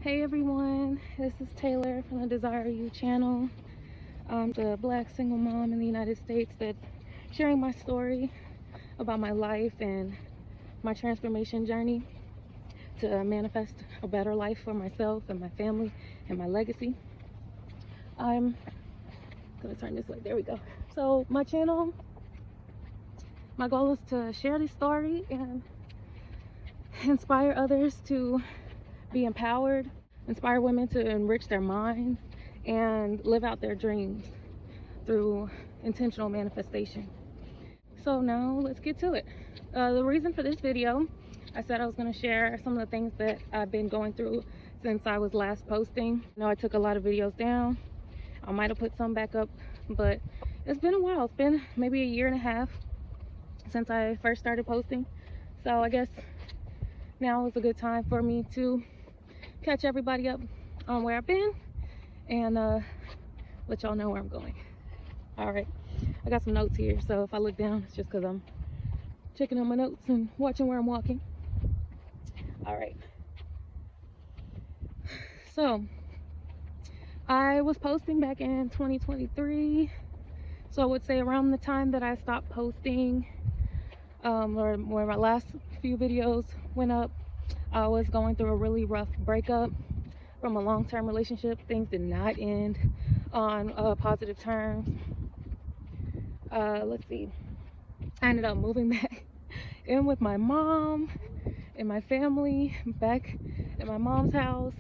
Hey everyone, this is Taylor from the Desire You channel. I'm the Black single mom in the United States that's sharing my story about my life and my transformation journey to manifest a better life for myself and my family and my legacy. I'm gonna turn this way, there we go. So my channel, my goal is to share this story and inspire others to be empowered, inspire women to enrich their minds and live out their dreams through intentional manifestation. So now let's get to it. The reason for this video, I said I was going to share some of the things that I've been going through since I was last posting. I know I took a lot of videos down. I might have put some back up, but it's been a while. It's been maybe a year and a half since I first started posting. So I guess now is a good time for me to catch everybody up on where I've been and let y'all know where I'm going. All right, I got some notes here, so if I look down, it's just because I'm checking on my notes and watching where I'm walking. All right, so I was posting back in 2023, so I would say around the time that I stopped posting, or where my last few videos went up, I was going through a really rough breakup from a long-term relationship. Things did not end on positive terms. Let's see, I ended up moving back in with my mom and my family, back at my mom's house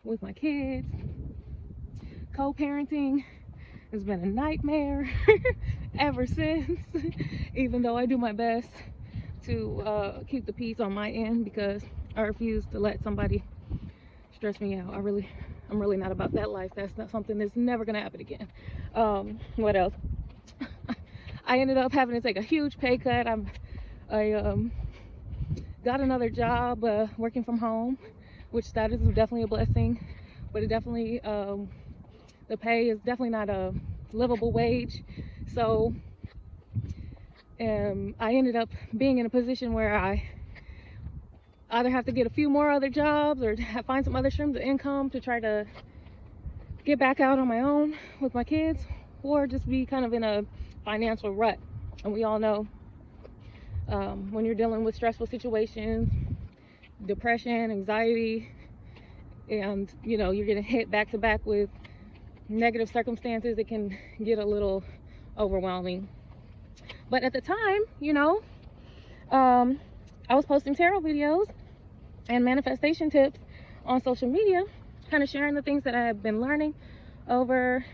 with my kids. Co-parenting has been a nightmare ever since, even though I do my best to keep the peace on my end because I refuse to let somebody stress me out. I'm really not about that life. That's not something that's never gonna happen again. What else? I ended up having to take a huge pay cut. I got another job working from home, which that is definitely a blessing, but it definitely the pay is definitely not a livable wage. So I ended up being in a position where I either have to get a few more other jobs or find some other streams of income to try to get back out on my own with my kids, or just be kind of in a financial rut. And we all know when you're dealing with stressful situations, depression, anxiety, and you're getting hit back to back with negative circumstances, it can get a little overwhelming. But at the time, I was posting tarot videos and manifestation tips on social media, kind of sharing the things that I have been learning over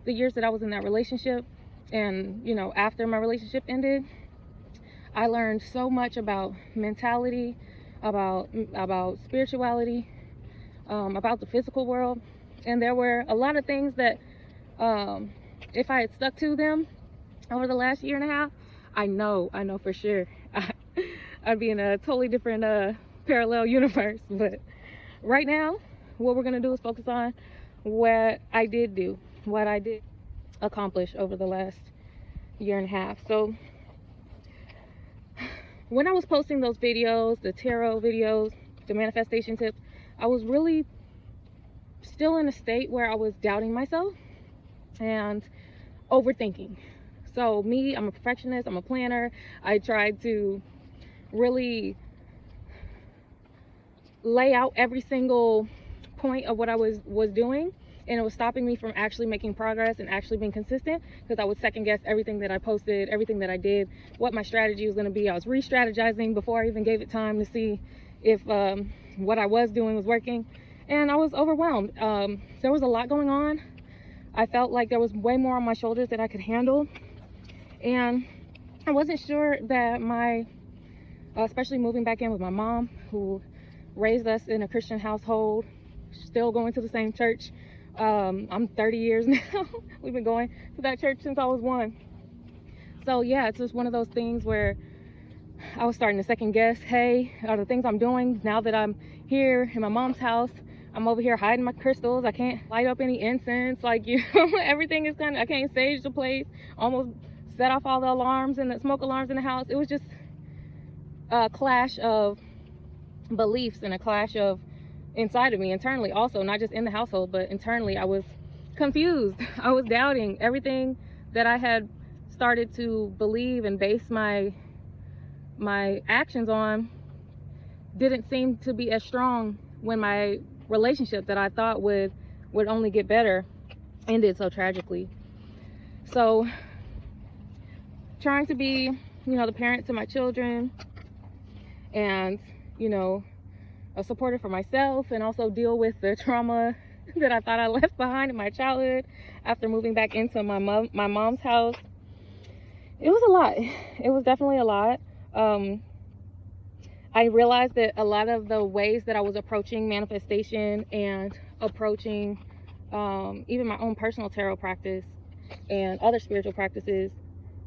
the years that I was in that relationship. And after my relationship ended, I learned so much about mentality, about spirituality, about the physical world. And there were a lot of things that if I had stuck to them over the last year and a half, I know for sure I'd be in a totally different parallel universe. But right now, what we're gonna do is focus on what I did do, what I did accomplish over the last year and a half. So when I was posting those videos, the tarot videos, the manifestation tips, I was really still in a state where I was doubting myself and overthinking. So me, I'm a perfectionist, I'm a planner. I tried to really lay out every single point of what I was doing, and it was stopping me from actually making progress and actually being consistent, because I would second guess everything that I posted, everything that I did, what my strategy was going to be. I was re-strategizing before I even gave it time to see if what I was doing was working, and I was overwhelmed. There was a lot going on. I felt like there was way more on my shoulders that I could handle, and I wasn't sure that especially moving back in with my mom, who raised us in a Christian household, still going to the same church. I'm 30 years now. We've been going to that church since I was 1. So yeah, it's just one of those things where I was starting to second guess, hey, are the things I'm doing now that I'm here in my mom's house, I'm over here hiding my crystals, I can't light up any incense, like, everything is I can't sage the place, almost set off all the alarms and the smoke alarms in the house. It was just a clash of beliefs and a clash of inside of me, internally also, not just in the household, but internally. I was confused. I was doubting everything that I had started to believe and base my actions on. Didn't seem to be as strong when my relationship that I thought would only get better ended so tragically. So trying to be, the parent to my children, and a supporter for myself, and also deal with the trauma that I thought I left behind in my childhood after moving back into my mom's house. It was a lot. It was definitely a lot. I realized that a lot of the ways that I was approaching manifestation and approaching even my own personal tarot practice and other spiritual practices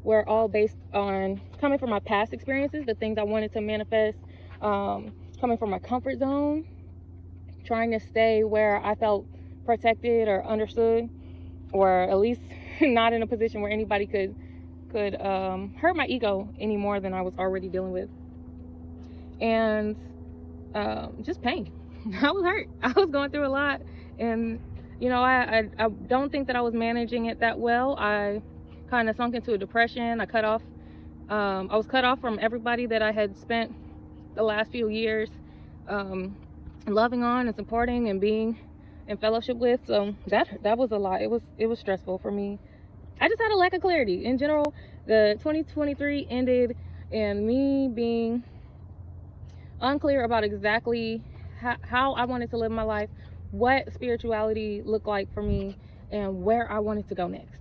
were all based on coming from my past experiences, the things I wanted to manifest, coming from my comfort zone, trying to stay where I felt protected or understood, or at least not in a position where anybody could hurt my ego any more than I was already dealing with. And just pain. I was hurt. I was going through a lot, and I don't think that I was managing it that well. I kind of sunk into a depression. I was cut off from everybody that I had spent the last few years loving on and supporting and being in fellowship with. So that was a lot. It was stressful for me. I just had a lack of clarity in general. The 2023 ended and me being unclear about exactly how I wanted to live my life, what spirituality looked like for me, and where I wanted to go next.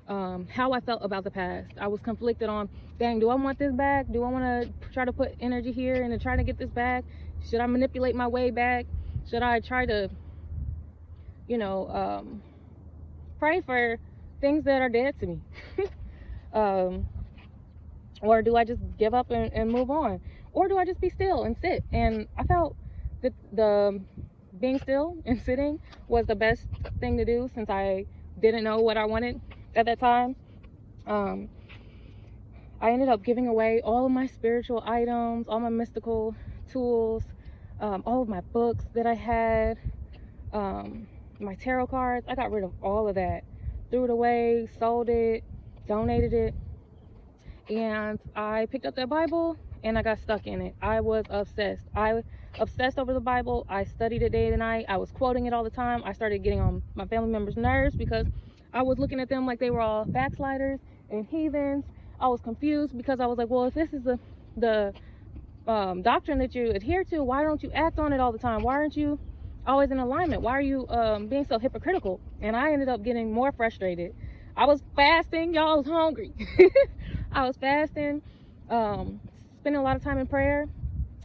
How I felt about the past. I was conflicted on, dang, do I want this back? Do I want to try to put energy here and try to get this back? Should I manipulate my way back? Should I try to, pray for things that are dead to me? Or do I just give up and move on? Or do I just be still and sit? And I felt that the being still and sitting was the best thing to do, since I didn't know what I wanted at that time. I ended up giving away all of my spiritual items, all my mystical tools, all of my books that I had, my tarot cards. I got rid of all of that, threw it away, sold it, donated it, and I picked up that Bible and I got stuck in it. I was obsessed. I obsessed over the Bible. I studied it day and night. I was quoting it all the time. I started getting on my family members' nerves because I was looking at them like they were all backsliders and heathens. I was confused because I was like, well, if this is the doctrine that you adhere to, why don't you act on it all the time? Why aren't you always in alignment? Why are you being so hypocritical? And I ended up getting more frustrated. I was fasting, y'all. I was hungry. I was fasting, spending a lot of time in prayer,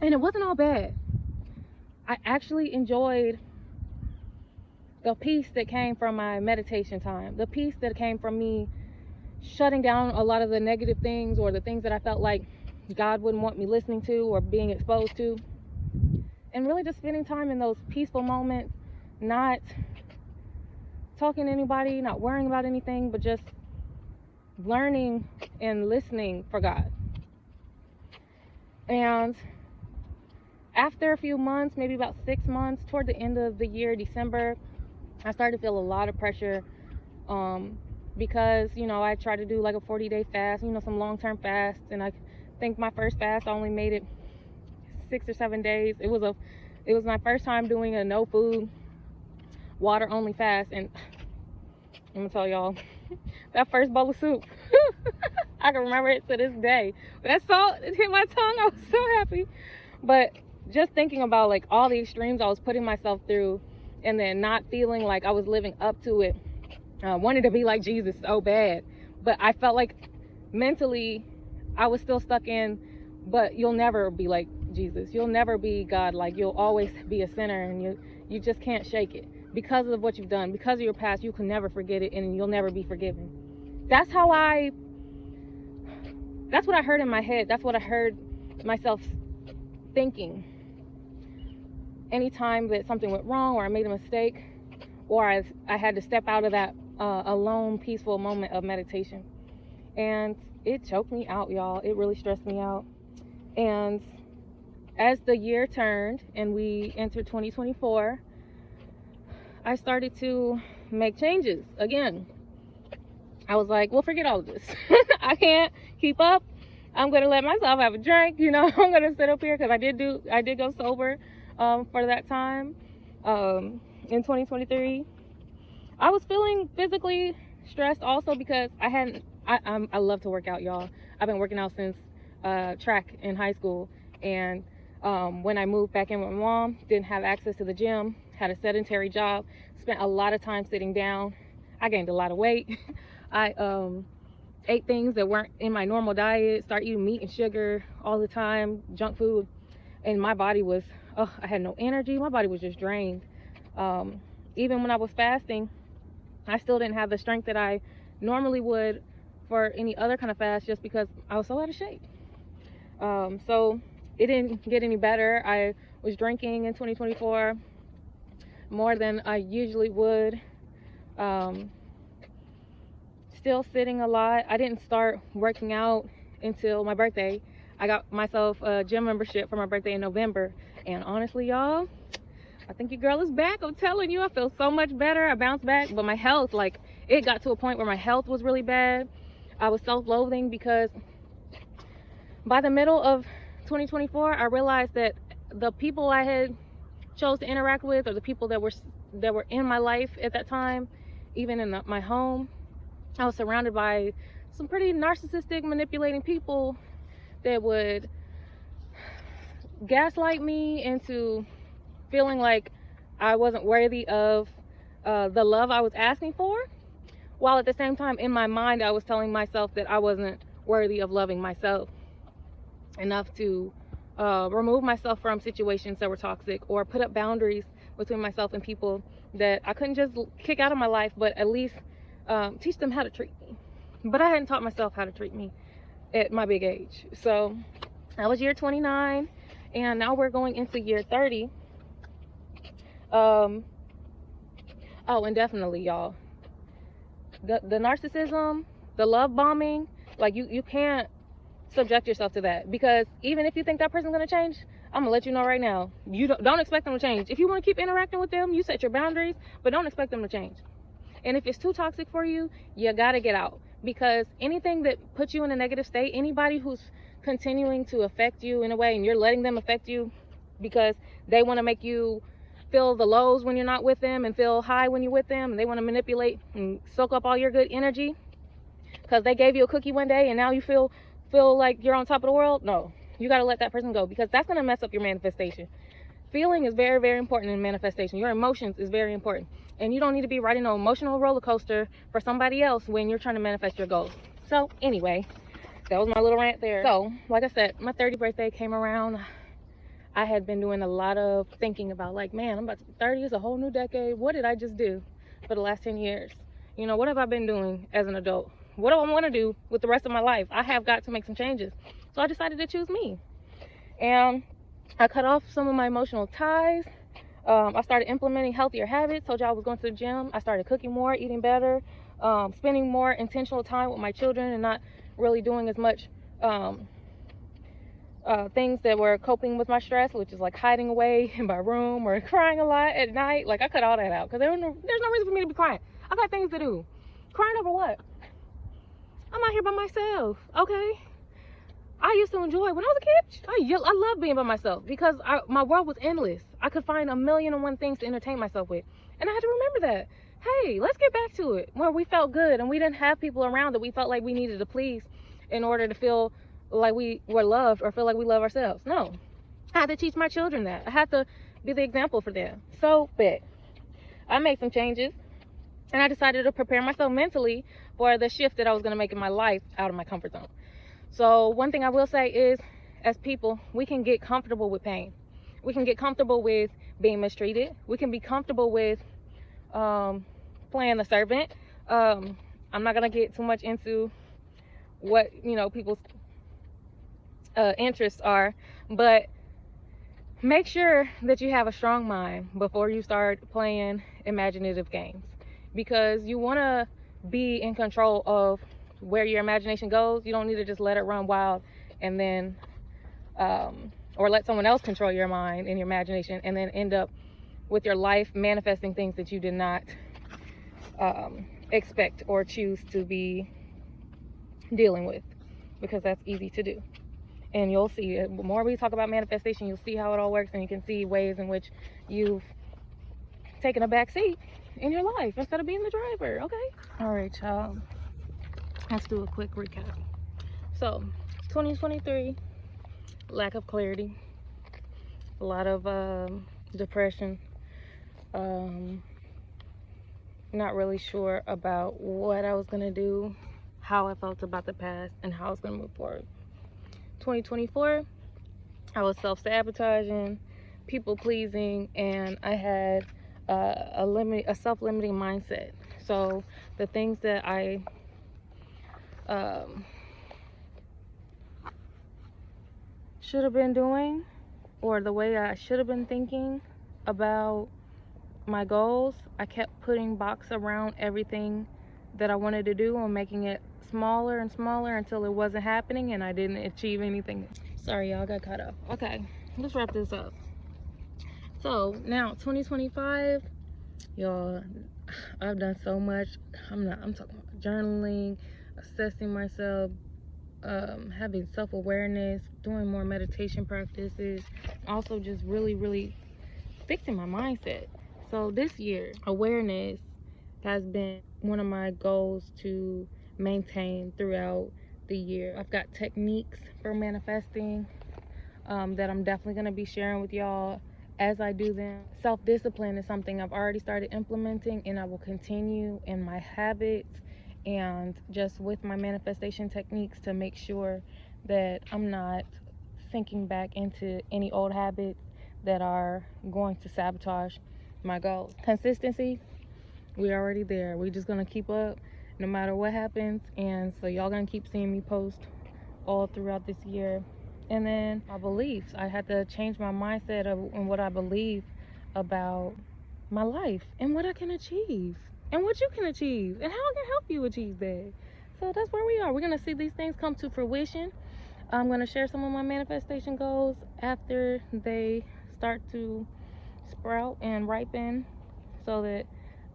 and it wasn't all bad. I actually enjoyed the peace that came from my meditation time, the peace that came from me shutting down a lot of the negative things, or the things that I felt like God wouldn't want me listening to or being exposed to, and really just spending time in those peaceful moments, not talking to anybody, not worrying about anything, but just learning and listening for God. And after a few months, maybe about 6 months, toward the end of the year, December, I started to feel a lot of pressure because, I tried to do like a 40-day fast, some long-term fasts, and I think my first fast, I only made it 6 or 7 days. It was my first time doing a no food, water only fast, and I'm gonna tell y'all, that first bowl of soup, I can remember it to this day. That salt, it hit my tongue. I was so happy. But just thinking about like all the extremes I was putting myself through, and then not feeling like I was living up to it. I wanted to be like Jesus so bad, but I felt like mentally I was still stuck in, but you'll never be like Jesus. You'll never be God. Like, you'll always be a sinner, and you just can't shake it. Because of what you've done, because of your past, you can never forget it, and you'll never be forgiven. That's what I heard in my head. That's what I heard myself thinking. Anytime that something went wrong, or I made a mistake, or I had to step out of that alone, peaceful moment of meditation. And it choked me out, y'all. It really stressed me out. And as the year turned and we entered 2024, I started to make changes again. I was like, well, forget all of this. I can't keep up. I'm gonna let myself have a drink, you know. I'm gonna sit up here because I did go sober for that time in 2023. I was feeling physically stressed also because I love to work out, y'all. I've been working out since track in high school, and when I moved back in with my mom, didn't have access to the gym, had a sedentary job, spent a lot of time sitting down. I gained a lot of weight. I ate things that weren't in my normal diet, started eating meat and sugar all the time, junk food, and my body was, I had no energy. My body was just drained. Even when I was fasting, I still didn't have the strength that I normally would for any other kind of fast, just because I was so out of shape. So it didn't get any better. I was drinking in 2024 more than I usually would. Still sitting a lot. I didn't start working out until my birthday. I got myself a gym membership for my birthday in November, and honestly, y'all, I think your girl is back. I'm telling you, I feel so much better. I bounced back, but my health, like, it got to a point where my health was really bad. I was self-loathing because by the middle of 2024, I realized that the people I had chose to interact with, or the people that were in my life at that time, even in my home, I was surrounded by some pretty narcissistic, manipulating people that would gaslight me into feeling like I wasn't worthy of the love I was asking for, while at the same time in my mind I was telling myself that I wasn't worthy of loving myself enough to remove myself from situations that were toxic, or put up boundaries between myself and people that I couldn't just kick out of my life, but at least teach them how to treat me. But I hadn't taught myself how to treat me at my big age. So that was year 29, and now we're going into year 30. Oh, and definitely, y'all, the narcissism, the love bombing, like, you can't subject yourself to that, because even if you think that person's gonna change, I'm gonna let you know right now, you don't expect them to change. If you want to keep interacting with them, you set your boundaries, but don't expect them to change. And if it's too toxic for you, you gotta get out, because anything that puts you in a negative state, anybody who's continuing to affect you in a way and you're letting them affect you because they want to make you feel the lows when you're not with them and feel high when you're with them, and they want to manipulate and soak up all your good energy because they gave you a cookie one day and now you feel like you're on top of the world. No, you got to let that person go, because that's going to mess up your manifestation. Feeling is very, very important in manifestation. Your emotions is very important, and you don't need to be riding an emotional roller coaster for somebody else when you're trying to manifest your goals. So anyway, that was my little rant there. So like I said, my 30th birthday came around. I had been doing a lot of thinking about, like, man, I'm about to be 30. It's a whole new decade. What did I just do for the last 10 years? You know, what have I been doing as an adult? What do I want to do with the rest of my life? I have got to make some changes. So I decided to choose me. And I cut off some of my emotional ties. I started implementing healthier habits. Told you I was going to the gym. I started cooking more, eating better, spending more intentional time with my children, and not really doing as much things that were coping with my stress, which is like hiding away in my room or crying a lot at night. Like, I cut all that out because there's no reason for me to be crying. I got things to do. Crying over what? I'm out here by myself, okay? I used to enjoy, when I was a kid, I loved being by myself because my world was endless. I could find 1,000,001 things to entertain myself with. And I had to remember that. Hey, let's get back to it, where we felt good and we didn't have people around that we felt like we needed to please in order to feel like we were loved or feel like we love ourselves. No, I had to teach my children that. I had to be the example for them. So, I made some changes, and I decided to prepare myself mentally for the shift that I was going to make in my life out of my comfort zone. So one thing I will say is, as people, we can get comfortable with pain. We can get comfortable with being mistreated. We can be comfortable with playing the servant. I'm not going to get too much into what, people's interests are, but make sure that you have a strong mind before you start playing imaginative games, because you want to be in control of where your imagination goes. You don't need to just let it run wild and then or let someone else control your mind and your imagination, and then end up with your life manifesting things that you did not expect or choose to be dealing with, because that's easy to do. And you'll see, the more we talk about manifestation, you'll see how it all works, and you can see ways in which you've taken a back seat in your life instead of being the driver. Okay, all right, y'all, let's do a quick recap. So 2023, lack of clarity, a lot of depression, not really sure about what I was gonna do, how I felt about the past, and how I was gonna move forward. 2024, I was self-sabotaging, people pleasing, and I had a self-limiting mindset. So the things that I should have been doing, or the way I should have been thinking about my goals, I kept putting box around everything that I wanted to do and making it smaller and smaller until it wasn't happening and I didn't achieve anything. Sorry, y'all, got cut off. Okay, let's wrap this up. So now 2025, y'all, I've done so much. I'm talking about journaling, assessing myself, having self-awareness, doing more meditation practices, also just really fixing my mindset. So this year, awareness has been one of my goals to maintain throughout the year. I've got techniques for manifesting that I'm definitely going to be sharing with y'all as I do them. Self-discipline is something I've already started implementing, and I will continue in my habits and just with my manifestation techniques to make sure that I'm not sinking back into any old habits that are going to sabotage my goals. Consistency, we're already there. We're just gonna keep up no matter what happens, and so y'all gonna keep seeing me post all throughout this year. And then my beliefs, I had to change my mindset and what I believe about my life and what I can achieve and what you can achieve and how I can help you achieve that. So that's where we are. We're gonna see these things come to fruition. I'm gonna share some of my manifestation goals after they start to sprout and ripen, so that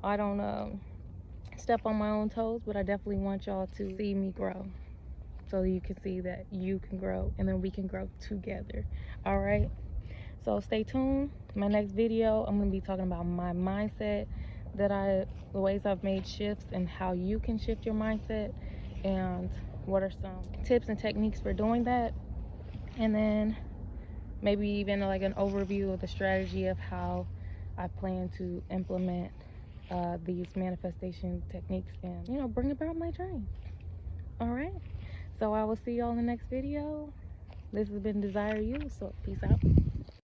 I don't step on my own toes, but I definitely want y'all to see me grow, so you can see that you can grow, and then we can grow together. All right, so stay tuned. My next video, I'm going to be talking about my mindset, the ways I've made shifts and how you can shift your mindset, and what are some tips and techniques for doing that, and then maybe even like an overview of the strategy of how I plan to implement these manifestation techniques and, you know, bring about my dreams. All right, so I will see y'all in the next video. This has been Desire You, so peace out.